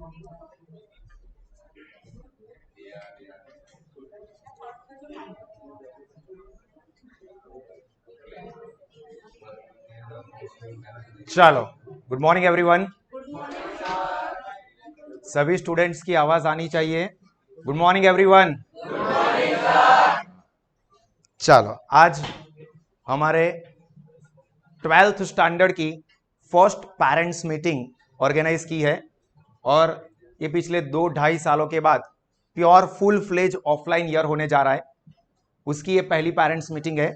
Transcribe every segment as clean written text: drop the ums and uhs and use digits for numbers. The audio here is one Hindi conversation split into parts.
चलो, गुड मॉर्निंग एवरीवन। सभी स्टूडेंट्स की आवाज आनी चाहिए। Good morning everyone. चलो, आज हमारे 12th स्टैंडर्ड की फर्स्ट पेरेंट्स मीटिंग ऑर्गेनाइज की है और ये पिछले 2-2.5 सालों के बाद pure full fledge offline year होने जा रहा है। उसकी ये पहली पेरेंट्स मीटिंग है,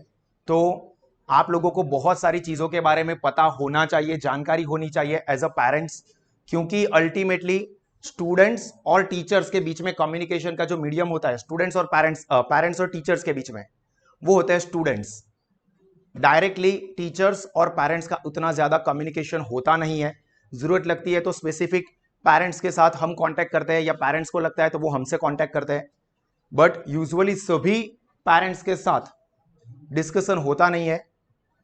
तो आप लोगों को बहुत सारी चीजों के बारे में पता होना चाहिए, जानकारी होनी चाहिए एज अ पेरेंट्स, क्योंकि अल्टीमेटली स्टूडेंट्स और टीचर्स के बीच में कम्युनिकेशन का जो मीडियम होता है स्टूडेंट्स और पेरेंट्स और टीचर्स के बीच में, वो होता है स्टूडेंट्स। डायरेक्टली टीचर्स और पेरेंट्स का उतना ज्यादा कम्युनिकेशन होता नहीं है। जरूरत लगती है तो स्पेसिफिक पेरेंट्स के साथ हम कांटेक्ट करते हैं, या पेरेंट्स को लगता है तो वो हमसे कांटेक्ट करते हैं, बट यूजुअली सभी पेरेंट्स के साथ डिस्कशन होता नहीं है।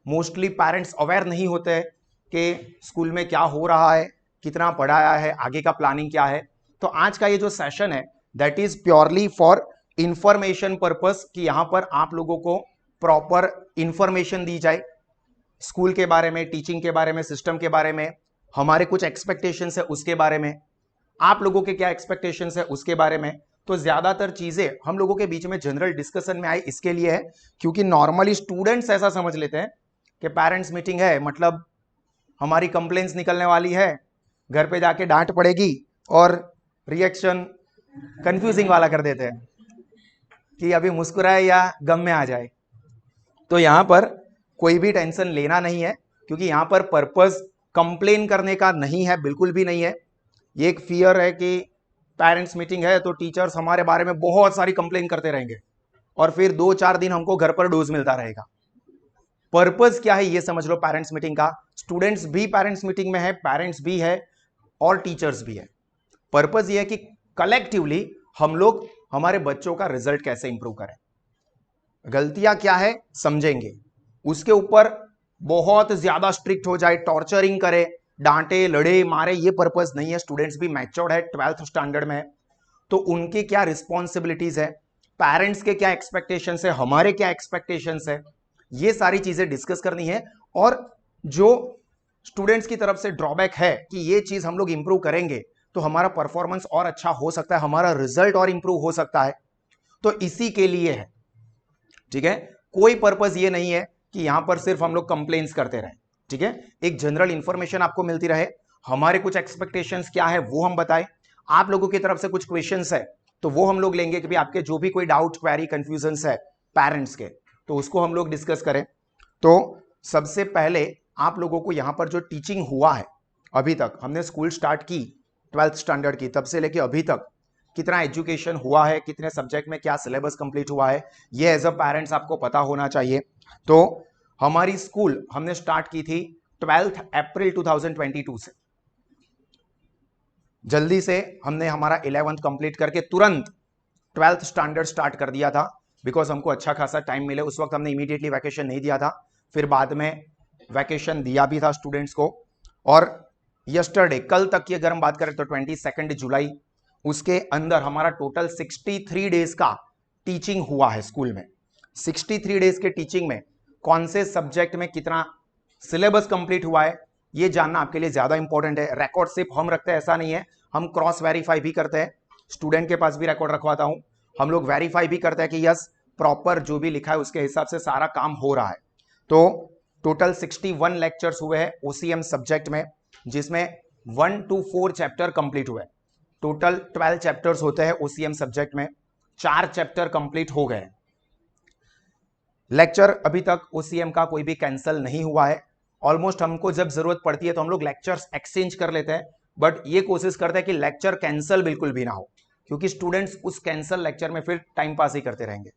मोस्टली पेरेंट्स अवेयर नहीं होते हैं कि स्कूल में क्या हो रहा है, कितना पढ़ाया है, आगे का प्लानिंग क्या है। तो आज का ये जो सेशन है that is purely for information purpose, कि यहां पर आप लोगों को प्रॉपर इंफॉर्मेशन दी जाए स्कूल के बारे में, टीचिंग के बारे में, सिस्टम के बारे में, हमारे कुछ एक्सपेक्टेशंस है उसके बारे में, आप लोगों के क्या एक्सपेक्टेशंस है उसके बारे में। तो ज्यादातर चीजें हम लोगों के बीच में जनरल डिस्कशन में आई इसके लिए है क्योंकि नॉर्मली स्टूडेंट्स ऐसा समझ लेते हैं कि पेरेंट्स मीटिंग है मतलब हमारी कंप्लेंट्स निकलने वाली है, घर पे जाके डांट पड़ेगी, और रिएक्शन कंफ्यूजिंग वाला कर देते हैं कि अभी मुस्कुराए या गम में आ जाए। तो यहां पर कोई भी टेंशन लेना नहीं है, क्योंकि यहां पर पर्पस कंप्लेन करने का नहीं है, बिल्कुल भी नहीं है। ये एक फियर है कि पेरेंट्स मीटिंग है तो टीचर्स हमारे बारे में बहुत सारी कंप्लेन करते रहेंगे और फिर 2-4 दिन हमको घर पर डोज मिलता रहेगा। पर्पस क्या है ये समझ लो पेरेंट्स मीटिंग का। स्टूडेंट्स भी पेरेंट्स मीटिंग में है, पेरेंट्स भी है और टीचर्स भी है। पर्पस ये है कि कलेक्टिवली हम लोग हमारे बच्चों का रिजल्ट कैसे इंप्रूव करें, गलतियां क्या है समझेंगे, उसके ऊपर बहुत ज्यादा स्ट्रिक्ट हो जाए, टॉर्चरिंग करे, डांटे, लड़े, मारे, ये पर्पस नहीं है। स्टूडेंट्स भी मैच्योर्ड है, 12th स्टैंडर्ड में है, तो उनके क्या रिस्पॉन्सिबिलिटीज है, पेरेंट्स के क्या एक्सपेक्टेशंस है, हमारे क्या एक्सपेक्टेशंस है, ये सारी चीजें डिस्कस करनी है। और जो स्टूडेंट्स की तरफ से ड्रॉबैक है कि ये चीज हम लोग इंप्रूव करेंगे तो हमारा परफॉर्मेंस और अच्छा हो सकता है, हमारा रिजल्ट और इंप्रूव हो सकता है, तो इसी के लिए है। ठीक है, कोई पर्पस ये नहीं है कि यहां पर सिर्फ हम लोग कंप्लेंट्स करते रहे। ठीक है, एक जनरल इंफॉर्मेशन आपको मिलती रहे, हमारे कुछ एक्सपेक्टेशंस क्या है वो हम बताएं, आप लोगों की तरफ से कुछ क्वेश्चंस है तो वो हम लोग लेंगे कि भी आपके जो भी कोई डाउट, क्वेरी, कंफ्यूजन है पेरेंट्स के, तो उसको हम लोग डिस्कस करें। तो सबसे पहले आप लोगों को यहां पर जो टीचिंग हुआ है अभी तक, हमने स्कूल स्टार्ट की 12th स्टैंडर्ड की, तब से लेके अभी तक कितना एजुकेशन हुआ है, कितने सब्जेक्ट में क्या सिलेबस कंप्लीट हुआ है, ये एज अ पेरेंट्स आपको पता होना चाहिए। तो हमारी स्कूल हमने स्टार्ट की थी 12 अप्रैल 2022 से। जल्दी से हमने हमारा 11th कंप्लीट करके तुरंत 12th स्टैंडर्ड स्टार्ट कर दिया था, बिकॉज हमको अच्छा खासा टाइम मिले। उस वक्त हमने इमीडिएटली वैकेशन नहीं दिया था, फिर बाद में वैकेशन दिया भी था स्टूडेंट्स को। और यस्टरडे, कल तक की अगर हम बात करें तो 22 जुलाई, उसके अंदर हमारा टोटल 63 डेज का टीचिंग हुआ है स्कूल में। 63 डेज के टीचिंग में कौन से सब्जेक्ट में कितना सिलेबस कंप्लीट हुआ है ये जानना आपके लिए ज्यादा इंपॉर्टेंट है। रिकॉर्ड सिर्फ हम रखते हैं ऐसा नहीं है, हम क्रॉस वेरीफाई भी करते हैं, स्टूडेंट के पास भी रिकॉर्ड रखवाता हूं, हम लोग वेरीफाई भी करते हैं कि यस प्रॉपर जो भी लिखा है उसके हिसाब से सारा काम हो रहा है। तो टोटल 61 लेक्चर्स हुए हैं ओसीएम सब्जेक्ट में, जिसमें 1 to 4 चैप्टर कंप्लीट हुए। टोटल 12 चैप्टर्स होते हैं ओसीएम सब्जेक्ट में, 4 चैप्टर कंप्लीट हो गए। लेक्चर अभी तक ओसीएम का कोई भी कैंसिल नहीं हुआ है। ऑलमोस्ट हमको जब जरूरत पड़ती है तो हम लोग लेक्चर्स एक्सचेंज कर लेते हैं, बट ये कोशिश करते हैं कि लेक्चर कैंसिल बिल्कुल भी ना हो, क्योंकि स्टूडेंट्स उस कैंसिल लेक्चर में फिर टाइम पास ही करते रहेंगे।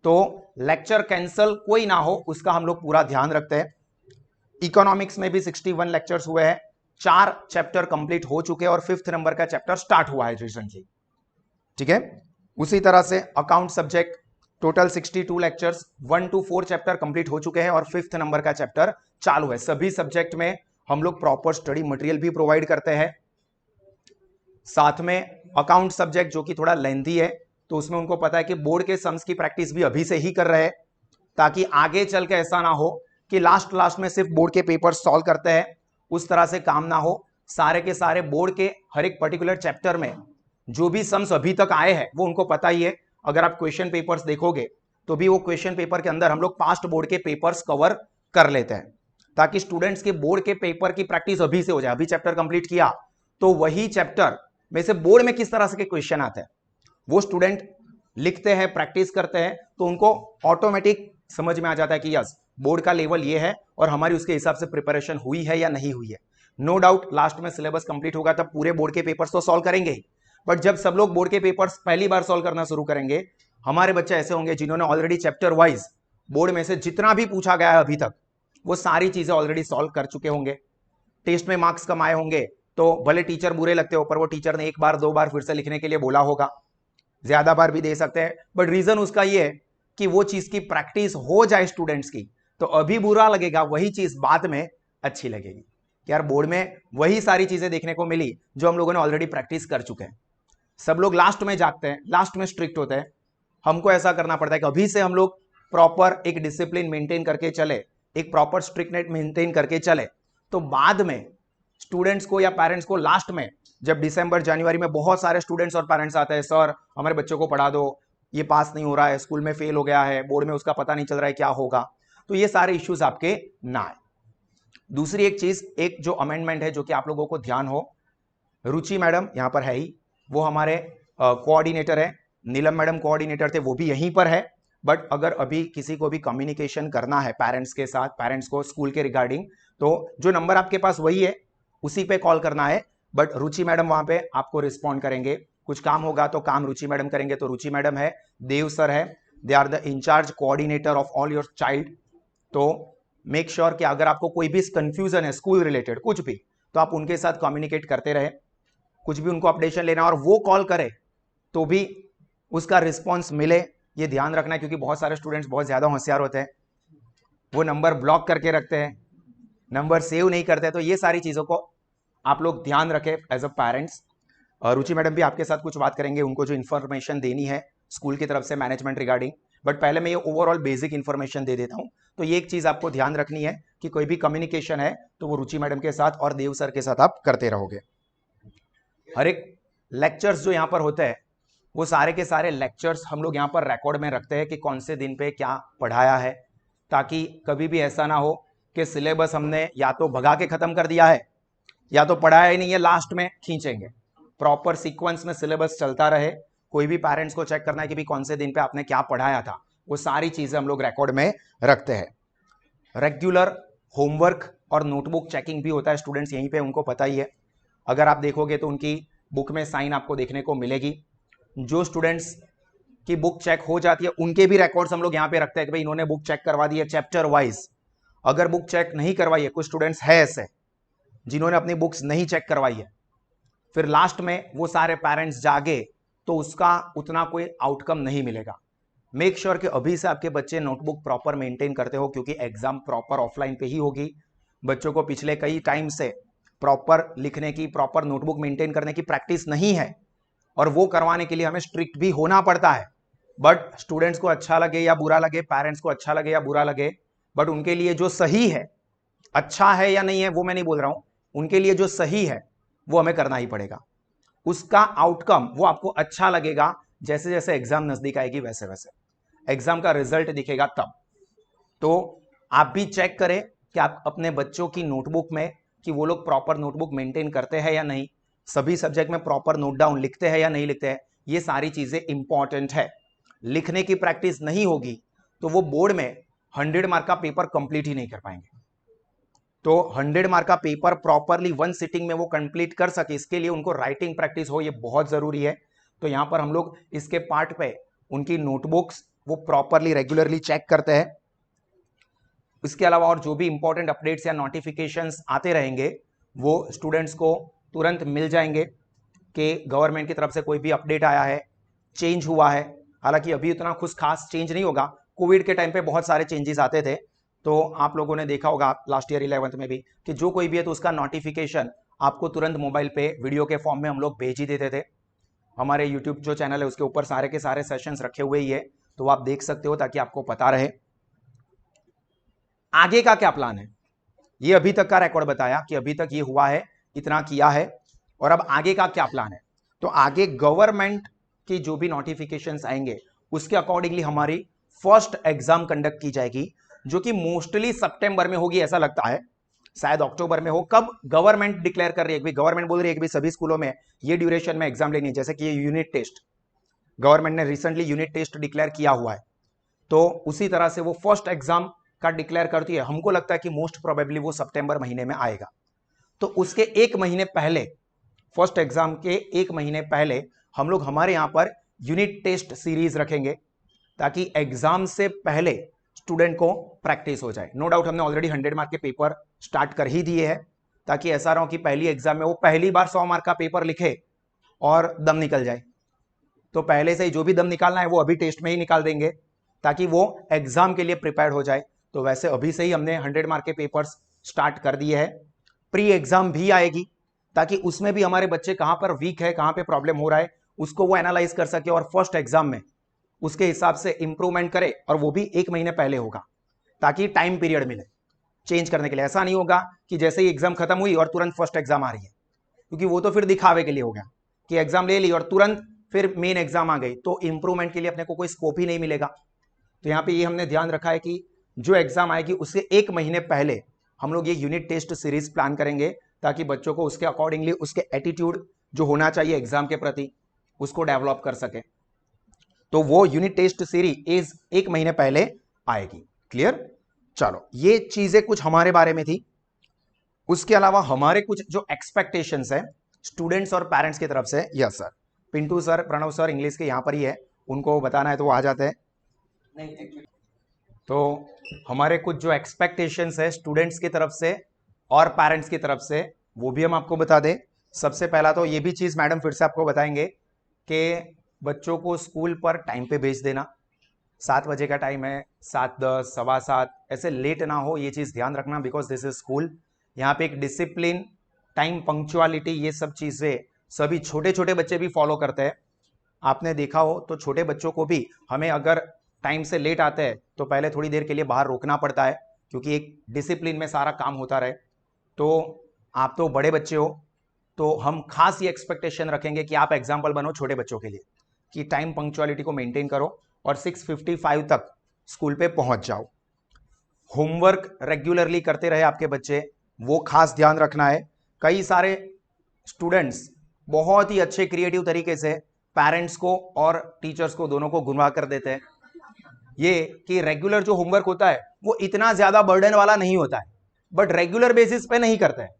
तो लेक्चर कैंसिल कोई ना हो उसका हम लोग पूरा ध्यान रखते हैं। इकोनॉमिक्स में भी 61 लेक्चर्स हुए हैं, 4 चैप्टर कंप्लीट हो चुके हैं और 5th नंबर का चैप्टर स्टार्ट हुआ है रिसेंटली। ठीक है, उसी तरह से account subject total 62 lectures, 1 to 4 chapter complete हो चुके हैं और 5th नंबर का चैप्टर चालू है। सभी सब्जेक्ट में हम लोग प्रॉपर स्टडी मटेरियल भी प्रोवाइड करते हैं। साथ में अकाउंट सब्जेक्ट जो कि थोड़ा लेंथी है, तो उसमें उनको पता है कि बोर्ड के सम्स की प्रैक्टिस भी अभी से ही कर रहे हैं, ताकि आगे चल के ऐसा ना हो कि लास्ट में सिर्फ बोर्ड के पेपर सॉल्व करते हैं, उस तरह से काम ना हो। सारे के सारे बोर्ड के हर एक पर्टिकुलर चैप्टर में जो भी सम्स अभी तक आए हैं वो उनको पता ही है। अगर आप क्वेश्चन पेपर्स देखोगे तो भी वो क्वेश्चन पेपर के अंदर हम लोग पास्ट बोर्ड के पेपर्स कवर कर लेते हैं, ताकि स्टूडेंट्स के बोर्ड के पेपर की प्रैक्टिस अभी से हो जाए। अभी चैप्टर कंप्लीट किया तो वही चैप्टर में से बोर्ड में किस तरह से के क्वेश्चन आते हैं वो स्टूडेंट लिखते हैं, प्रैक्टिस करते हैं, तो उनको ऑटोमेटिक समझ में आ जाता है कि यस बोर्ड का लेवल ये है और हमारी उसके हिसाब से प्रिपरेशन हुई है या नहीं हुई है। नो डाउट लास्ट में सिलेबस कंप्लीट होगा तब पूरे बोर्ड के पेपर्स तो सॉल्व करेंगे ही, बट जब सब लोग बोर्ड के पेपर्स पहली बार सॉल्व करना शुरू करेंगे, हमारे बच्चे ऐसे होंगे जिन्होंने ऑलरेडी चैप्टर वाइज बोर्ड में से जितना भी पूछा गया है अभी तक वो सारी चीजें ऑलरेडी सॉल्व कर चुके होंगे। टेस्ट में मार्क्स कम आए होंगे तो भले टीचर बुरे लगते हो पर वो टीचर ने एक बार दो बार फिर से लिखने के लिए बोला होगा, ज्यादा बार भी दे सकते हैं, बट रीजन उसका ये है कि वो चीज की प्रैक्टिस हो जाए स्टूडेंट्स की, तो अभी बुरा लगेगा, वही चीज बाद में अच्छी लगेगी कि यार बोर्ड में वही सारी चीजें देखने को मिली जो हम लोगों ने ऑलरेडी प्रैक्टिस कर चुके हैं। सब लोग लास्ट में जागते हैं, लास्ट में स्ट्रिक्ट होते हैं, हमको ऐसा करना पड़ता है कि अभी से हम लोग प्रॉपर एक डिसिप्लिन मेंटेन करके चले, एक प्रॉपर स्ट्रिक्टनेस मेंटेन करके चले, तो बाद में स्टूडेंट्स को या पेरेंट्स को लास्ट में जब दिसंबर जनवरी में बहुत सारे स्टूडेंट्स और पेरेंट्स आते हैं, सर हमारे बच्चों को पढ़ा दो, ये पास नहीं हो रहा है, स्कूल में फेल हो गया है, बोर्ड में उसका पता नहीं चल रहा है क्या होगा, तो ये सारे इश्यूज आपके ना आए। दूसरी एक चीज, एक जो अमेंडमेंट है जो कि आप लोगों को ध्यान हो, रुचि मैडम यहाँ पर है ही, वो हमारे कोऑर्डिनेटर है, नीलम मैडम कोऑर्डिनेटर थे वो भी यहीं पर है, बट अगर अभी किसी को भी कम्युनिकेशन करना है पेरेंट्स के साथ, पेरेंट्स को स्कूल के रिगार्डिंग, तो जो नंबर आपके पास वही है उसी पे कॉल करना है, बट रुचि मैडम वहां पे आपको रिस्पॉन्ड करेंगे। कुछ काम होगा तो काम रुचि मैडम करेंगे, तो रुचि मैडम है, देव सर है, they are the incharge coordinator of all your child. तो मेक श्योर कि अगर आपको कोई भी कंफ्यूजन है स्कूल रिलेटेड कुछ भी, तो आप उनके साथ कम्युनिकेट करते रहे, कुछ भी उनको अपडेशन लेना और वो कॉल करे तो भी उसका रिस्पॉन्स मिले, ये ध्यान रखना है, क्योंकि बहुत सारे स्टूडेंट्स बहुत ज्यादा होशियार होते हैं, वो नंबर ब्लॉक करके रखते हैं, नंबर सेव नहीं करते, तो ये सारी चीजों को आप लोग ध्यान रखें as a parents. Ruchi madam भी आपके साथ कुछ बात करेंगे, उनको जो इन्फॉर्मेशन देनी है स्कूल की तरफ से मैनेजमेंट रिगार्डिंग, बट पहले मैं ये ओवरऑल बेसिक इन्फॉर्मेशन दे देता हूं। तो ये एक चीज आपको ध्यान रखनी है कि कोई भी कम्युनिकेशन है तो वो रुचि मैडम के साथ और देव सर के साथ आप करते रहोगे। हर एक लेक्चर्स जो यहाँ पर होते हैं वो सारे के सारे लेक्चर्स हम लोग यहाँ पर रिकॉर्ड में रखते हैं कि कौन से दिन पे क्या पढ़ाया है, ताकि कभी भी ऐसा ना हो कि सिलेबस हमने या तो भगा के खत्म कर दिया है या तो पढ़ाया ही नहीं है, लास्ट में खींचेंगे। प्रॉपर सीक्वेंस में सिलेबस चलता रहे, कोई भी पेरेंट्स को चेक करना है कि भी कौन से दिन पे आपने क्या पढ़ाया था, वो सारी चीजें हम लोग रिकॉर्ड में रखते हैं। रेगुलर होमवर्क और नोटबुक चेकिंग भी होता है, स्टूडेंट्स यहीं पे उनको पता ही है, अगर आप देखोगे तो उनकी बुक में साइन आपको देखने को मिलेगी। जो स्टूडेंट्स की बुक चेक हो जाती है उनके भी रिकॉर्ड्स हम लोग यहाँ पे रखते हैं कि भाई इन्होंने बुक चेक करवा दी है चैप्टर वाइज। अगर बुक चेक नहीं करवाई है, कुछ स्टूडेंट्स है ऐसे जिन्होंने अपनी बुक्स नहीं चेक करवाई है, फिर लास्ट में वो सारे पेरेंट्स जागे तो उसका उतना कोई आउटकम नहीं मिलेगा। मेक श्योर कि अभी से आपके बच्चे नोटबुक प्रॉपर मेंटेन करते हो, क्योंकि एग्जाम प्रॉपर ऑफलाइन पे ही होगी। बच्चों को पिछले कई टाइम से प्रॉपर लिखने की, प्रॉपर नोटबुक मेंटेन करने की प्रैक्टिस नहीं है, और वो करवाने के लिए हमें स्ट्रिक्ट भी होना पड़ता है। बट स्टूडेंट्स को अच्छा लगे या बुरा लगे, पेरेंट्स को अच्छा लगे या बुरा लगे, बट उनके लिए जो सही है, अच्छा है या नहीं है वो मैं नहीं बोल रहा हूं, उनके लिए जो सही है वो हमें करना ही पड़ेगा। उसका आउटकम वो आपको अच्छा लगेगा जैसे जैसे एग्जाम नजदीक आएगी, वैसे वैसे एग्जाम का रिजल्ट दिखेगा तब। तो आप भी चेक करें कि आप अपने बच्चों की नोटबुक में कि वो लोग प्रॉपर नोटबुक मेंटेन करते हैं या नहीं, सभी सब्जेक्ट में प्रॉपर नोट डाउन लिखते हैं या नहीं लिखते हैं, ये सारी चीजें इंपॉर्टेंट है। लिखने की प्रैक्टिस नहीं होगी तो वो बोर्ड में 100 मार्क का पेपर कंप्लीट ही नहीं कर पाएंगे। तो 100 मार्क का पेपर प्रॉपरली वन सिटिंग में वो कंप्लीट कर सके, इसके लिए उनको राइटिंग प्रैक्टिस हो, ये बहुत जरूरी है। तो यहां पर हम लोग इसके पार्ट पे उनकी नोटबुक्स वो प्रॉपरली रेगुलरली चेक करते हैं। इसके अलावा और जो भी इंपॉर्टेंट अपडेट्स या नोटिफिकेशंस आते रहेंगे वो स्टूडेंट्स को तुरंत मिल जाएंगे कि गवर्नमेंट की तरफ से कोई भी अपडेट आया है, चेंज हुआ है। हालांकि अभी उतना कुछ खास चेंज नहीं होगा, कोविड के टाइम पे बहुत सारे चेंजेस आते थे, तो आप लोगों ने देखा होगा लास्ट ईयर 11th में भी कि जो कोई भी है तो उसका नोटिफिकेशन आपको तुरंत मोबाइल पे वीडियो के फॉर्म में हम लोग भेज ही देते थे। हमारे यूट्यूब जो चैनल है उसके ऊपर सारे के सारे सेशंस रखे हुए ही है, तो आप देख सकते हो ताकि आपको पता रहे। आगे का क्या प्लान है, ये अभी तक का रिकॉर्ड बताया कि अभी तक ये हुआ है, इतना किया है, और अब आगे का क्या प्लान है। तो आगे गवर्नमेंट की जो भी नोटिफिकेशंस आएंगे उसके अकॉर्डिंगली हमारी फर्स्ट एग्जाम कंडक्ट की जाएगी, जो कि मोस्टली सितंबर में होगी, ऐसा लगता है शायद अक्टूबर में हो। कब गवर्नमेंट डिक्लेयर कर रही है, गवर्नमेंट बोल रही है कि सभी स्कूलों में ये ड्यूरेशन में एग्जाम लेनी है, जैसे कि ये यूनिट टेस्ट गवर्नमेंट ने रिसेंटली यूनिट टेस्ट डिक्लेयर किया हुआ है, तो उसी तरह से वो फर्स्ट एग्जाम का डिक्लेयर करती है। हमको लगता है कि मोस्ट प्रोबेबली वो सितंबर महीने में आएगा, तो उसके एक महीने पहले, फर्स्ट एग्जाम के एक महीने पहले हम लोग हमारे यहां पर यूनिट टेस्ट सीरीज रखेंगे, ताकि एग्जाम से पहले स्टूडेंट को प्रैक्टिस हो जाए। नो डाउट हमने ऑलरेडी 100 मार्क के पेपर स्टार्ट कर ही दिए हैं, ताकि ऐसा ना हो कि पहली एग्जाम में वो पहली बार 100 मार्क का पेपर लिखे और दम निकल जाए। तो पहले से ही जो भी दम निकालना है वो अभी टेस्ट में ही निकाल देंगे, ताकि वो एग्जाम के लिए प्रिपेयर्ड हो जाए। तो वैसे अभी से ही हमने 100 मार्क के पेपर्स स्टार्ट कर दिए हैं। प्री एग्जाम भी आएगी, ताकि उसमें भी हमारे बच्चे कहां पर वीक है, कहां पे प्रॉब्लम हो रहा है, उसको वो एनालाइज कर सके और फर्स्ट एग्जाम में उसके हिसाब से इंप्रूवमेंट करे। और वो भी एक महीने पहले होगा, ताकि टाइम पीरियड मिले चेंज करने के लिए। ऐसा नहीं होगा कि जैसे ही एग्जाम खत्म हुई और तुरंत फर्स्ट एग्जाम आ रही है, क्योंकि वो तो फिर दिखावे के लिए हो गया कि एग्जाम ले ली और तुरंत फिर मेन एग्जाम आ गई, तो इंप्रूवमेंट के लिए अपने को कोई स्कोप ही नहीं मिलेगा। तो यहाँ पे ये हमने ध्यान रखा है कि जो एग्जाम आएगी उससे एक महीने पहले हम लोग ये यूनिट टेस्ट सीरीज प्लान करेंगे, ताकि बच्चों को उसके अकॉर्डिंगली उसके एटीट्यूड जो होना चाहिए एग्जाम के प्रति उसको डेवलप कर सके। तो वो यूनिट टेस्ट सीरीज एक महीने पहले आएगी। क्लियर? चलो, ये चीजें कुछ हमारे बारे में थी। उसके अलावा हमारे कुछ जो एक्सपेक्टेशंस है स्टूडेंट्स और पेरेंट्स की तरफ से। Yes sir, Pintu sir, Pranav sir English के यहाँ पर ही है, उनको बताना है तो वो आ जाते हैं। तो हमारे कुछ जो एक्सपेक्टेशंस है स्टूडेंट्स की तरफ से और पेरेंट्स की तरफ से, वो भी हम आपको बता दें। सबसे पहला तो ये भी चीज़ मैडम फिर से आपको बताएंगे कि बच्चों को स्कूल पर टाइम पे भेज देना। 7 बजे का टाइम है, 7:10, 7:15, ऐसे लेट ना हो, ये चीज़ ध्यान रखना, बिकॉज दिस इज स्कूल। यहाँ पे एक डिसिप्लिन, टाइम पंक्चुअलिटी, ये सब चीज़ें सभी छोटे छोटे बच्चे भी फॉलो करते हैं। आपने देखा हो तो छोटे बच्चों को भी हमें अगर टाइम से लेट आते हैं तो पहले थोड़ी देर के लिए बाहर रोकना पड़ता है, क्योंकि एक डिसिप्लिन में सारा काम होता रहे। तो आप तो बड़े बच्चे हो, तो हम खास ये एक्सपेक्टेशन रखेंगे कि आप एग्जाम्पल बनो छोटे बच्चों के लिए, कि टाइम पंक्चुअलिटी को मेंटेन करो और 6:55 तक स्कूल पे पहुंच जाओ। होमवर्क रेगुलरली करते रहे आपके बच्चे, वो खास ध्यान रखना है। कई सारे स्टूडेंट्स बहुत ही अच्छे क्रिएटिव तरीके से पेरेंट्स को और टीचर्स को दोनों को गुमराह कर देते हैं। ये कि रेगुलर जो होमवर्क होता है वो इतना ज्यादा बर्डन वाला नहीं होता है, बट रेगुलर बेसिस पे नहीं करते हैं।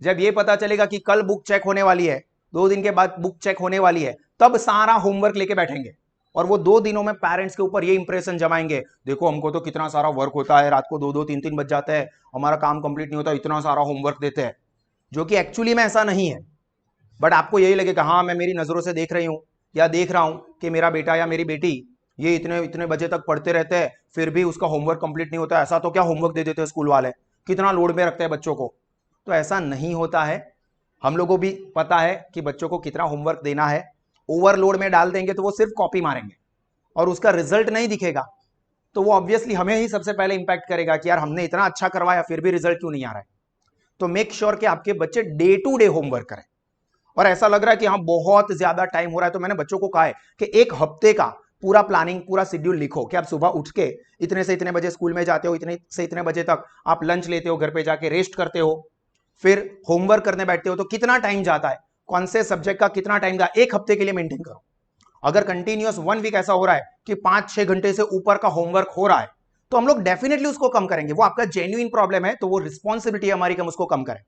जब ये पता चलेगा कि कल बुक चेक होने वाली है, 2 दिन के बाद बुक चेक होने वाली है, तब सारा होमवर्क लेके बैठेंगे और वो 2 दिनों में पेरेंट्स के ऊपर ये इंप्रेशन जमाएंगे, देखो हमको तो कितना सारा वर्क होता है, रात को 2-2, 3-3 बज जाते हैं, हमारा काम कंप्लीट नहीं होता, इतना सारा होमवर्क देते हैं। जो कि एक्चुअली में ऐसा नहीं है, बट आपको यही लगेगा हाँ मैं मेरी नजरों से देख रही हूं या देख रहा हूं कि मेरा बेटा या मेरी बेटी ये इतने इतने बजे तक पढ़ते रहते हैं, फिर भी उसका होमवर्क कंप्लीट नहीं होता। ऐसा तो क्या होमवर्क दे देते हैं स्कूल वाले, कितना लोड में रखते हैं बच्चों को। तो ऐसा नहीं होता है। हम लोगों को भी पता है कि बच्चों को कितना होमवर्क देना है। ओवरलोड में डाल देंगे तो वो सिर्फ कॉपी मारेंगे और उसका रिजल्ट नहीं दिखेगा, तो वो ऑब्वियसली हमें ही सबसे पहले इंपैक्ट करेगा कि यार हमने इतना अच्छा करवाया फिर भी रिजल्ट क्यों नहीं आ रहा है। तो मेक श्योर कि आपके बच्चे डे टू डे होमवर्क करें। और ऐसा लग रहा है कि हाँ बहुत ज्यादा टाइम हो रहा है, तो मैंने बच्चों को कहा है कि एक हफ्ते का पूरा प्लानिंग, पूरा शेड्यूल लिखो कि आप सुबह उठ के इतने से इतने बजे स्कूल में जाते हो, इतने से इतने बजे तक आप लंच लेते हो, घर पे जाके रेस्ट करते हो, फिर होमवर्क करने बैठते हो, तो कितना टाइम जाता है, कौन से सब्जेक्ट का कितना टाइम का, एक हफ्ते के लिए मेंटेन करो। अगर कंटिन्यूअस 1 वीक ऐसा हो रहा है कि 5-6 घंटे से ऊपर का होमवर्क हो रहा है, तो हम लोग डेफिनेटली उसको कम करेंगे। वो आपका जेन्युइन प्रॉब्लम है, तो वो रिस्पॉन्सिबिलिटी है हमारी कि हम उसको कम करें।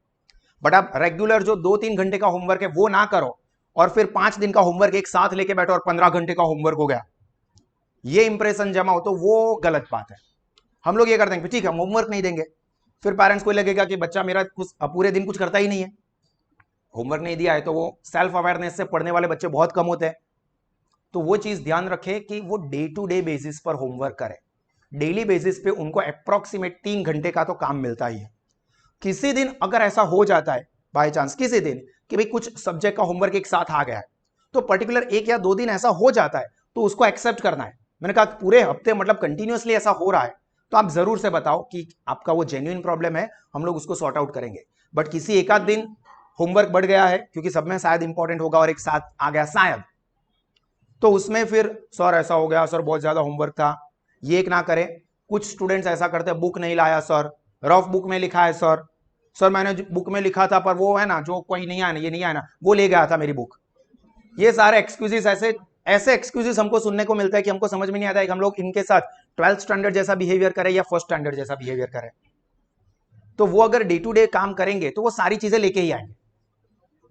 बट आप रेगुलर जो 2-3 घंटे का होमवर्क है वो ना करो और फिर 5 दिन का होमवर्क एक साथ लेके बैठो और 15 घंटे का होमवर्क हो गया, ये इंप्रेशन जमा हो, तो वो गलत बात है। हम लोग ये करते हैं ठीक है हम होमवर्क नहीं देंगे, फिर पेरेंट्स को लगेगा कि बच्चा मेरा कुछ पूरे दिन कुछ करता ही नहीं है, होमवर्क नहीं दिया है। तो वो सेल्फ अवेयरनेस से पढ़ने वाले बच्चे बहुत कम होते हैं। तो वो चीज ध्यान रखे कि वो डे टू डे बेसिस पर होमवर्क करें। डेली बेसिस पे उनको अप्रोक्सीमेट 3 घंटे का तो काम मिलता ही है। किसी दिन अगर ऐसा हो जाता है बाय चांस किसी दिन कि भाई कुछ सब्जेक्ट का होमवर्क एक साथ आ गया है, तो पर्टिकुलर 1 या 2 दिन ऐसा हो जाता है, तो उसको एक्सेप्ट करना है। मैंने कहा पूरे हफ्ते मतलब कंटिन्यूअसली ऐसा हो रहा है, तो आप जरूर से बताओ कि आपका वो जेन्युइन प्रॉब्लम है, हम लोग उसको सॉर्ट आउट करेंगे। बट किसी एक आध दिन होमवर्क बढ़ गया है क्योंकि सब में शायद इंपॉर्टेंट होगा और एक साथ आ गया शायद, तो उसमें फिर सर ऐसा हो गया, सर बहुत ज्यादा होमवर्क था, ये एक ना करें। कुछ स्टूडेंट्स ऐसा करते हैं, बुक नहीं लाया सर, रफ बुक में लिखा है सर मैंने बुक में लिखा था पर वो है ना जो कोई नहीं आया ना, ये नहीं आया ना, वो ले गया था मेरी बुक। ये सारे एक्सक्यूजेस ऐसे एक्सक्यूजेस हमको सुनने को मिलता है कि हमको समझ में नहीं आता है कि हम लोग इनके साथ 12th स्टैंडर्ड जैसा बिहेवियर करें या फर्स्ट स्टैंडर्ड जैसा बिहेवियर करें। तो वो अगर डे टू डे काम करेंगे तो वो सारी चीजें लेके ही आएंगे।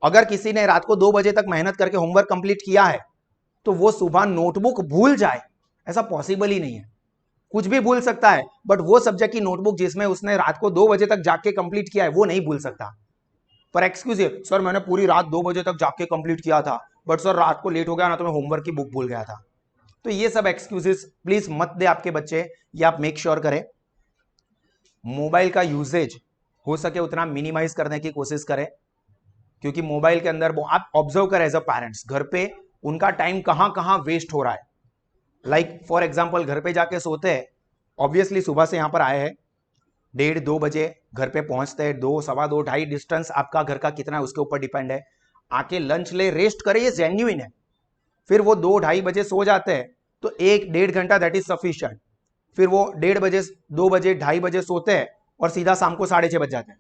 अगर किसी ने रात को 2 बजे तक मेहनत करके होमवर्क कंप्लीट किया है तो वो सुबह नोटबुक भूल जाए, ऐसा पॉसिबल ही नहीं है। कुछ भी भूल सकता है, बट वो सब्जेक्ट की नोटबुक जिसमें उसने रात को 2 बजे तक जाग के कंप्लीट किया है वो नहीं भूल सकता। पर एक्सक्यूज सर मैंने पूरी रात 2 बजे तक जाग के कंप्लीट किया था, बट सर रात को लेट हो गया ना तो मैं होमवर्क की बुक भूल गया था। तो ये सब एक्सक्यूजेस प्लीज मत दे आपके बच्चे, या आप मेक श्योर करें मोबाइल का यूजेज हो सके उतना मिनिमाइज करने की कोशिश करें, क्योंकि मोबाइल के अंदर आप ऑब्जर्व करें एज अ पेरेंट्स, घर पे उनका टाइम कहां कहां वेस्ट हो रहा है। लाइक फॉर एग्जाम्पल घर पे जाके सोते हैं, ऑब्वियसली सुबह से यहां पर आए हैं, 1:30-2 बजे घर पे पहुंचते हैं, 2, सवा 2, ढाई, डिस्टेंस आपका घर का कितना है उसके ऊपर डिपेंड है। आके लंच ले, रेस्ट करे, ये जेन्युइन है। फिर वो 2-2:30 बजे सो जाते हैं, तो 1-1.5 घंटा दैट इज सफिशिएंट। फिर वो 1:30 बजे, 2 बजे, 2:30 बजे सोते हैं और सीधा शाम को 6:30 बज जाते हैं।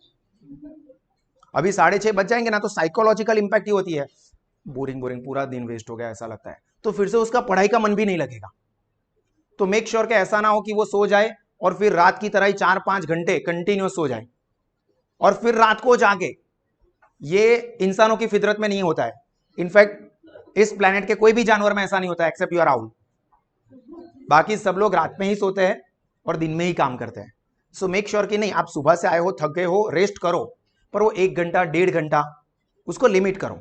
अभी 6:30 बज जाएंगे ना तो साइकोलॉजिकल इंपैक्ट ही होती है, बोरिंग बोरिंग पूरा दिन वेस्ट हो गया ऐसा लगता है, तो फिर से उसका पढ़ाई का मन भी नहीं लगेगा। तो मेक श्योर कि ऐसा ना हो कि वो सो जाए और फिर रात की तरह ही 4-5 घंटे कंटिन्यूस सो जाए और फिर रात को जागे। ये इंसानों की फितरत में नहीं होता है। इनफैक्ट इस प्लेनेट के कोई भी जानवर में ऐसा नहीं होता है एक्सेप्ट योर आउल। बाकी सब लोग रात में ही सोते हैं और दिन में ही काम करते हैं। सो मेक श्योर कि नहीं, आप सुबह से आए हो, थक गए हो, रेस्ट करो, पर वो 1 घंटा 1.5 घंटा उसको लिमिट करो।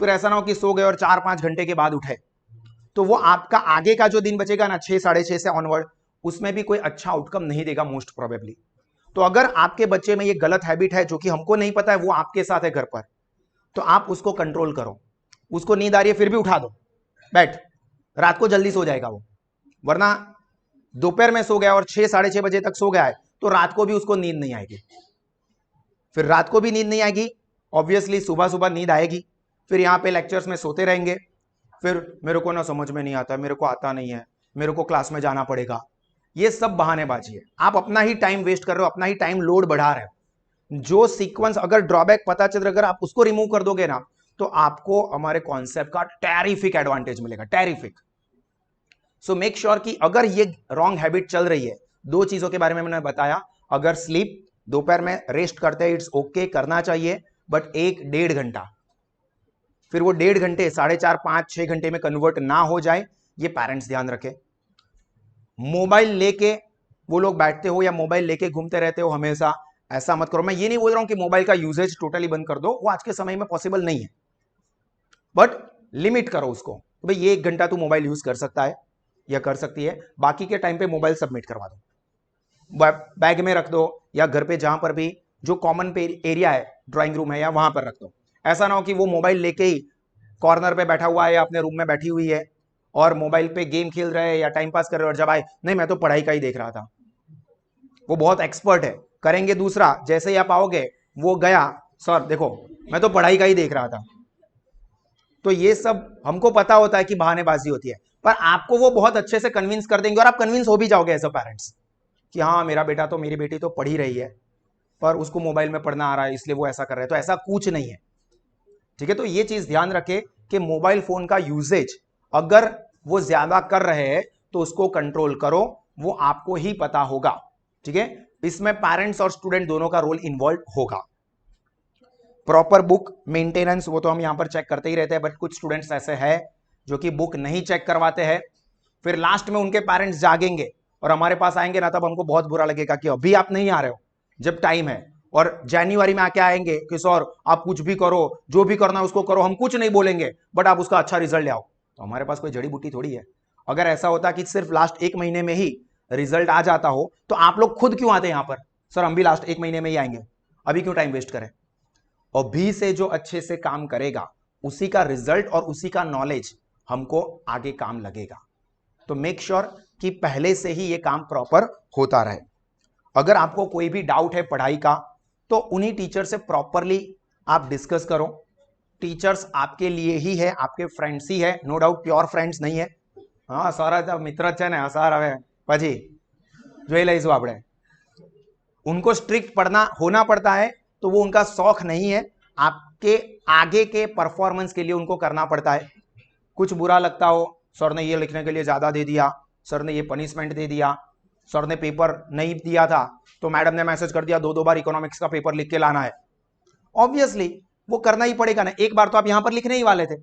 फिर ऐसा ना हो कि सो गए और 4-5 घंटे के बाद उठे, तो वो आपका आगे का जो दिन बचेगा ना 6-6:30 से ऑनवर्ड, उसमें भी कोई अच्छा आउटकम नहीं देगा मोस्ट प्रोबेबली। तो अगर आपके बच्चे में ये गलत हैबिट है जो कि हमको नहीं पता है, वो आपके साथ है घर पर, तो आप उसको कंट्रोल करो। उसको नींद आ रही है फिर भी उठा दो, बैठ, रात को जल्दी सो जाएगा वो। वरना दोपहर में सो गया और 6-6:30 बजे तक सो गया है तो रात को भी उसको नींद नहीं आएगी। फिर रात को भी नींद नहीं आएगी, ऑब्वियसली सुबह सुबह नींद आएगी। फिर यहाँ पे लेक्चर्स में सोते रहेंगे, फिर मेरे को ना समझ में नहीं आता, मेरे को आता नहीं है, मेरे को क्लास में जाना पड़ेगा। ये सब बहानेबाजी है। आप अपना ही टाइम वेस्ट कर रहे हो, अपना ही टाइम लोड बढ़ा रहे हो। जो सीक्वेंस अगर ड्रॉबैक पता चल, अगर आप उसको रिमूव कर दोगे ना तो आपको हमारे कॉन्सेप्ट का टेरिफिक एडवांटेज मिलेगा, टेरिफिक। सो मेक श्योर कि अगर ये रॉन्ग हैबिट चल रही है, 2 चीजों के बारे में मैंने बताया। अगर स्लीप दोपहर में रेस्ट करते हैं, इट्स ओके, करना चाहिए, बट 1-1.5 घंटा, फिर वो 1.5 घंटे 4.5, 5, 6 घंटे में कन्वर्ट ना हो जाए, ये पेरेंट्स ध्यान रखें। मोबाइल लेके वो लोग बैठते हो या मोबाइल लेके घूमते रहते हो हमेशा, ऐसा मत करो। मैं ये नहीं बोल रहा हूं कि मोबाइल का यूजेज टोटली बंद कर दो, वो आज के समय में पॉसिबल नहीं है, बट लिमिट करो उसको। तो भाई ये 1 घंटा तू मोबाइल यूज कर सकता है या कर सकती है, बाकी के टाइम पे मोबाइल सबमिट करवा दो, बैग में रख दो, या घर पे जहां पर भी जो कॉमन एरिया है, ड्राइंग रूम है या वहां पर रख दो। ऐसा ना हो कि वो मोबाइल लेके ही कॉर्नर पे बैठा हुआ है या अपने रूम में बैठी हुई है और मोबाइल पे गेम खेल रहे हैं या टाइम पास कर रहे हो, और जब आए नहीं मैं तो पढ़ाई का ही देख रहा था। वो बहुत एक्सपर्ट है, करेंगे दूसरा, जैसे ही आप आओगे वो गया, सर देखो मैं तो पढ़ाई का ही देख रहा था। तो ये सब हमको पता होता है कि बहानेबाजी होती है, पर आपको वो बहुत अच्छे से कन्विंस कर देंगे और आप कन्विंस हो भी जाओगे एज अ पेरेंट्स कि हाँ मेरा बेटा तो, मेरी बेटी तो पढ़ ही रही है, पर उसको मोबाइल में पढ़ना आ रहा है इसलिए वो ऐसा कर रहा है। तो ऐसा कुछ नहीं है, ठीक है। तो ये चीज ध्यान रखे कि मोबाइल फोन का यूजेज अगर वो ज्यादा कर रहे हैं तो उसको कंट्रोल करो, वो आपको ही पता होगा, ठीक है। इसमें पेरेंट्स और स्टूडेंट दोनों का रोल इन्वॉल्व होगा। प्रॉपर बुक मेंटेनेंस वो तो हम यहां पर चेक करते ही रहते हैं, बट कुछ स्टूडेंट्स ऐसे हैं जो कि बुक नहीं चेक करवाते हैं, फिर लास्ट में उनके पेरेंट्स जागेंगे और हमारे पास आएंगे ना, तब हमको बहुत बुरा लगेगा कि अभी आप नहीं आ रहे हो जब टाइम है, और जनवरी में आके आएंगे कि सर आप कुछ भी करो, जो भी करना है उसको करो, हम कुछ नहीं बोलेंगे बट आप उसका अच्छा रिजल्ट ले आओ। तो हमारे पास कोई जड़ी बूटी थोड़ी है। अगर ऐसा होता कि सिर्फ लास्ट 1 महीने में ही रिजल्ट आ जाता हो तो आप लोग खुद क्यों आते यहां पर, सर हम भी लास्ट 1 महीने में ही आएंगे, अभी क्यों टाइम वेस्ट करें। और बी से जो अच्छे से काम करेगा उसी का रिजल्ट और उसी का नॉलेज हमको आगे काम लगेगा। तो मेक श्योर कि पहले से ही ये काम प्रॉपर होता रहे। अगर आपको कोई भी डाउट है पढ़ाई का तो उन्हीं टीचर से प्रॉपरली आप डिस्कस करो। टीचर्स आपके लिए ही है, आपके फ्रेंड्स ही है, नो डाउट प्योर फ्रेंड्स नहीं है। हाँ सारा मित्र છે ને સાર હવે પછી જોઈ લઈશું આપણે। उनको स्ट्रिक्ट पढ़ना होना पड़ता है तो वो उनका शौक नहीं है, आपके आगे के परफॉर्मेंस के लिए उनको करना पड़ता है। कुछ बुरा लगता हो, सर ने ये लिखने के लिए ज्यादा दे दिया, सर ने ये पनिशमेंट दे दिया, सर ने पेपर नहीं दिया था तो मैडम ने मैसेज कर दिया 2-2 बार इकोनॉमिक्स का पेपर लिख के लाना है। ऑब्वियसली वो करना ही पड़ेगा ना। एक बार तो आप यहां पर लिखने ही वाले थे,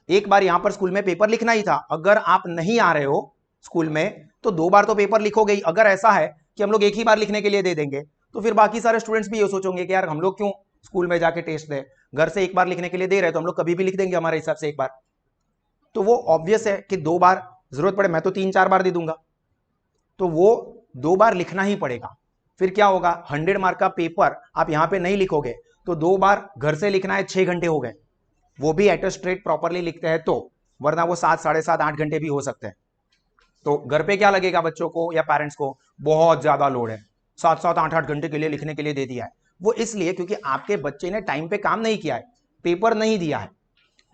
एक बार यहां पर स्कूल में पेपर लिखना ही था। अगर आप नहीं आ रहे हो स्कूल में तो 2 बार तो पेपर लिखोगे ही। अगर ऐसा है कि हम लोग एक ही बार लिखने के लिए दे देंगे तो फिर बाकी सारे स्टूडेंट्स भी ये सोचेंगे कि यार हम लोग क्यों स्कूल में जाके टेस्ट दे, घर से एक बार लिखने के लिए दे रहे तो हम लोग कभी भी लिख देंगे हमारे हिसाब से एक बार। तो वो ऑब्वियस है कि 2 बार जरूरत पड़े, मैं तो 3-4 बार दे दूंगा, तो वो 2 बार लिखना ही पड़ेगा। फिर क्या होगा, 100 मार्क का पेपर आप यहां पे नहीं लिखोगे तो 2 बार घर से लिखना है, 6 घंटे हो गए। वो भी एट अ स्ट्रेट प्रॉपरली लिखते हैं तो, वरना वो 7, 7.5, 8 घंटे भी हो सकते हैं। तो घर पे क्या लगेगा बच्चों को या पेरेंट्स को, बहुत ज्यादा लोड है, 7-7, 8-8 घंटे के लिए लिखने के लिए दे दिया है। वो इसलिए क्योंकि आपके बच्चे ने टाइम पे काम नहीं किया है, पेपर नहीं दिया है,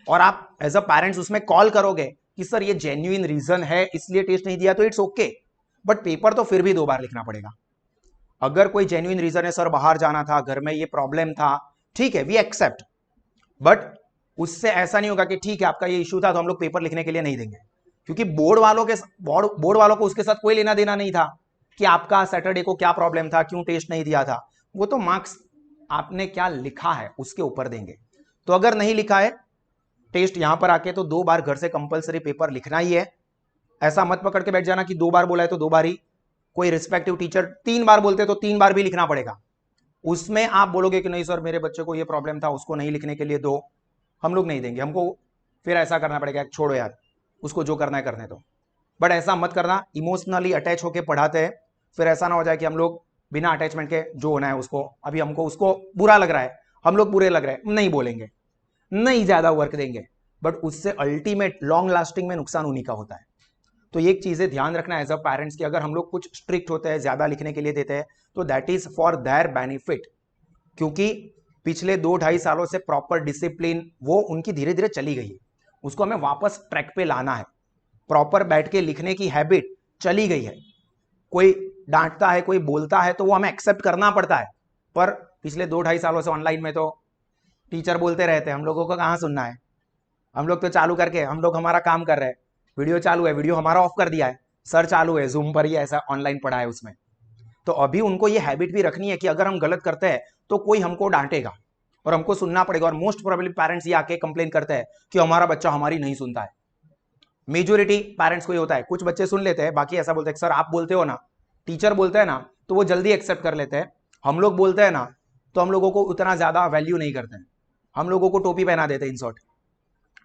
और आप एज अ पेरेंट्स उसमें कॉल करोगे कि सर ये जेन्युइन रीजन है इसलिए टेस्ट नहीं दिया, तो इट्स ओके, बट पेपर तो फिर भी 2 बार लिखना पड़ेगा। अगर कोई जेन्युइन रीजन है, सर बाहर जाना था, घर में ये प्रॉब्लम था, ठीक है वी एक्सेप्ट, बट उससे ऐसा नहीं होगा कि ठीक है आपका ये इशू था तो हम लोग पेपर लिखने के लिए नहीं देंगे। क्योंकि बोर्ड वालों को उसके साथ कोई लेना देना नहीं था कि आपका सैटरडे को क्या प्रॉब्लम था, क्यों टेस्ट नहीं दिया था। वो तो मार्क्स आपने क्या लिखा है उसके ऊपर देंगे। तो अगर नहीं लिखा है टेस्ट यहां पर आके तो 2 बार घर से कंपलसरी पेपर लिखना ही है। ऐसा मत पकड़ के बैठ जाना कि 2 बार बोला है तो 2 बार ही। कोई रिस्पेक्टिव टीचर 3 बार बोलते तो 3 बार भी लिखना पड़ेगा। उसमें आप बोलोगे कि नहीं सर मेरे बच्चे को ये प्रॉब्लम था, उसको नहीं लिखने के लिए दो, हम लोग नहीं देंगे, हमको फिर ऐसा करना पड़ेगा, छोड़ो यार उसको जो करना है करने दो। बट ऐसा मत करना, इमोशनली अटैच होके पढ़ाते हैं, फिर ऐसा ना हो जाए कि हम लोग बिना अटैचमेंट के जो होना है उसको, अभी हमको उसको बुरा लग रहा है, हम लोग बुरे लग रहे हैं, नहीं बोलेंगे, नहीं ज्यादा वर्क देंगे, बट उससे अल्टीमेट लॉन्ग लास्टिंग में नुकसान उन्हीं का होता है। तो ये चीजें ध्यान रखना एज अ पेरेंट्स की अगर हम लोग कुछ स्ट्रिक्ट होते हैं, ज्यादा लिखने के लिए देते हैं तो that is for their benefit. क्योंकि पिछले 2-2.5 सालों से प्रॉपर डिसिप्लिन वो उनकी धीरे धीरे चली गई है, उसको हमें वापस ट्रैक पे लाना है। प्रॉपर बैठ के लिखने की हैबिट चली गई है। कोई डांटता है, कोई बोलता है तो वो हमें एक्सेप्ट करना पड़ता है, पर पिछले 2-2.5 सालों से ऑनलाइन में तो टीचर बोलते रहते हैं, हम लोगों को कहाँ सुनना है। हम लोग तो चालू करके हम लोग हमारा काम कर रहे हैं, वीडियो चालू है, वीडियो हमारा ऑफ कर दिया है, सर चालू है जूम पर ही ऐसा ऑनलाइन पढ़ा है उसमें। तो अभी उनको ये हैबिट भी रखनी है कि अगर हम गलत करते हैं तो कोई हमको डांटेगा और हमको सुनना पड़ेगा। और मोस्ट प्रोबेबली पेरेंट्स ये आके कंप्लेन करते हैं कि हमारा बच्चा हमारी नहीं सुनता है। मेजोरिटी पेरेंट्स को ये होता है, कुछ बच्चे सुन लेते हैं, बाकी ऐसा बोलते हैं सर आप बोलते हो ना, टीचर बोलते हैं ना, तो वो जल्दी एक्सेप्ट कर लेते हैं। हम लोग बोलते हैं ना तो हम लोगों को उतना ज्यादा वैल्यू नहीं करते हैं, हम लोगों को टोपी पहना देते हैं इन शॉर्ट।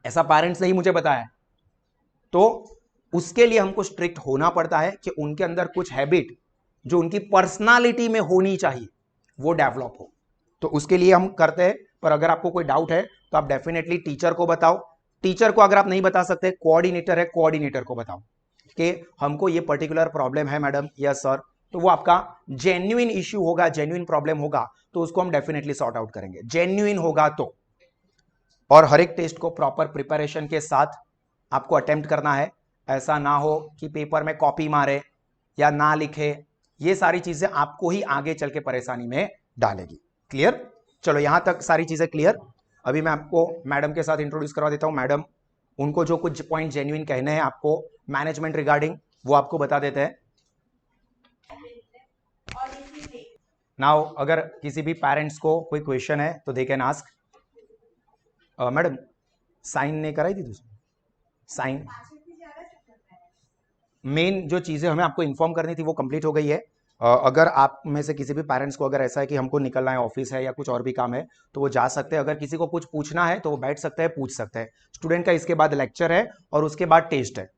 ऐसा पेरेंट्स ने ही मुझे बताया। तो उसके लिए हमको स्ट्रिक्ट होना पड़ता है कि उनके अंदर कुछ हैबिट जो उनकी पर्सनालिटी में होनी चाहिए वो डेवलप हो। तो उसके लिए हम करते हैं। पर अगर आपको कोई डाउट है तो आप डेफिनेटली टीचर को बताओ। टीचर को अगर आप नहीं बता सकते, कोऑर्डिनेटर है, कोऑर्डिनेटर को बताओ कि हमको ये पर्टिकुलर प्रॉब्लम है मैडम या सर, तो वो आपका जेन्युइन इश्यू होगा, जेन्युइन प्रॉब्लम होगा तो उसको हम डेफिनेटली सॉर्ट आउट करेंगे, जेन्युइन होगा तो। और हर एक टेस्ट को प्रॉपर प्रिपरेशन के साथ आपको अटेम्प्ट करना है। ऐसा ना हो कि पेपर में कॉपी मारे या ना लिखे, ये सारी चीजें आपको ही आगे चल के परेशानी में डालेगी। क्लियर? चलो यहां तक सारी चीजें क्लियर। अभी मैं आपको मैडम के साथ इंट्रोड्यूस करवा देता हूं। मैडम उनको जो कुछ पॉइंट जेन्युइन कहने हैं आपको मैनेजमेंट रिगार्डिंग, वो आपको बता देते हैं। नाउ अगर किसी भी पेरेंट्स को कोई क्वेश्चन है तो they can ask. Madam sign नहीं कराई थी तुझे? साइन मेन जो चीजें हमें आपको इन्फॉर्म करनी थी वो कंप्लीट हो गई है। अगर आप में से किसी भी पेरेंट्स को अगर ऐसा है कि हमको निकलना है, ऑफिस है या कुछ और भी काम है, तो वो जा सकते हैं। अगर किसी को कुछ पूछना है तो वो बैठ सकते हैं, पूछ सकते हैं। स्टूडेंट का इसके बाद लेक्चर है और उसके बाद टेस्ट है,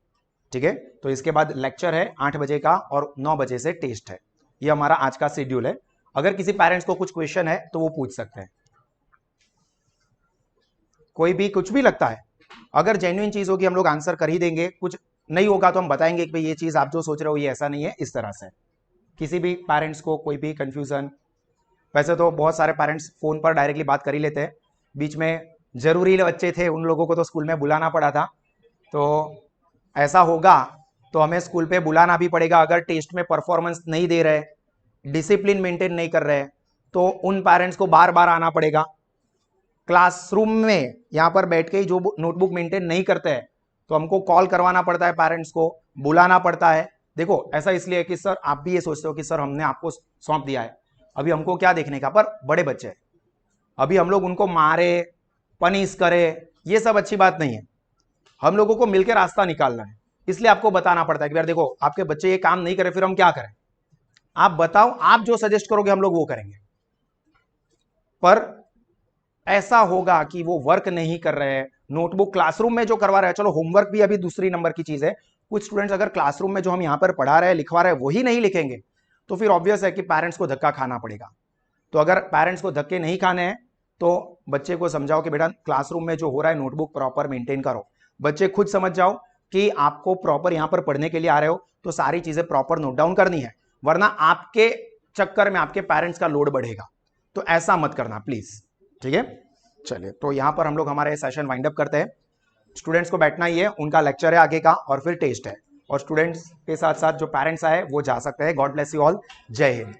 ठीक है? तो इसके बाद लेक्चर है 8 बजे का और 9 बजे से टेस्ट है। ये हमारा आज का शेड्यूल है। अगर किसी पेरेंट्स को कुछ क्वेश्चन है तो वो पूछ सकते हैं। कोई भी कुछ भी लगता है, अगर जेन्युइन चीज होगी हम लोग आंसर कर ही देंगे, कुछ नहीं होगा तो हम बताएंगे कि भाई ये चीज आप जो सोच रहे हो ये ऐसा नहीं है, इस तरह से। किसी भी पेरेंट्स को कोई भी कंफ्यूजन, वैसे तो बहुत सारे पेरेंट्स फोन पर डायरेक्टली बात कर ही लेते हैं, बीच में जरूरी बच्चे थे उन लोगों को तो स्कूल में बुलाना पड़ा था, तो ऐसा होगा तो हमें स्कूल पे बुलाना भी पड़ेगा। अगर टेस्ट में परफॉर्मेंस नहीं दे रहे, डिसिप्लिन मेंटेन नहीं कर रहे, तो उन पेरेंट्स को बार बार आना पड़ेगा। क्लासरूम में यहाँ पर बैठ के ही जो नोटबुक मेंटेन नहीं करते हैं तो हमको कॉल करवाना पड़ता है, पेरेंट्स को बुलाना पड़ता है। देखो ऐसा इसलिए है कि सर आप भी ये सोचते हो कि सर हमने आपको सौंप दिया है, अभी हमको क्या देखने का, पर बड़े बच्चे अभी हम लोग उनको मारे पनिश करे ये सब अच्छी बात नहीं है। हम लोगों को मिलकर रास्ता निकालना है, इसलिए आपको बताना पड़ता है कि यार देखो आपके बच्चे ये काम नहीं करे, फिर हम क्या करें, आप बताओ, आप जो सजेस्ट करोगे हम लोग वो करेंगे। पर ऐसा होगा कि वो वर्क नहीं कर रहे हैं, नोटबुक क्लासरूम में जो करवा रहे हैं, चलो होमवर्क भी अभी दूसरी नंबर की चीज है, कुछ स्टूडेंट्स अगर क्लासरूम में जो हम यहाँ पर पढ़ा रहे हैं लिखवा रहे हैं वही नहीं लिखेंगे तो फिर ऑब्वियस है कि पेरेंट्स को धक्का खाना पड़ेगा। तो अगर पेरेंट्स को धक्के नहीं खाने हैं तो बच्चे को समझाओ कि बेटा क्लासरूम में जो हो रहा है नोटबुक प्रॉपर मेंटेन करो। बच्चे खुद समझ जाओ कि आपको प्रॉपर यहाँ पर पढ़ने के लिए आ रहे हो तो सारी चीजें प्रॉपर नोट डाउन करनी है, वरना आपके चक्कर में आपके पेरेंट्स का लोड बढ़ेगा। तो ऐसा मत करना प्लीज, ठीक है। चलिए तो यहां पर हम लोग हमारे सेशन वाइंड अप करते हैं। स्टूडेंट्स को बैठना ही है, उनका लेक्चर है आगे का और फिर टेस्ट है, और स्टूडेंट्स के साथ साथ जो पेरेंट्स आए वो जा सकते हैं। गॉड ब्लेस यू ऑल, जय हिंद।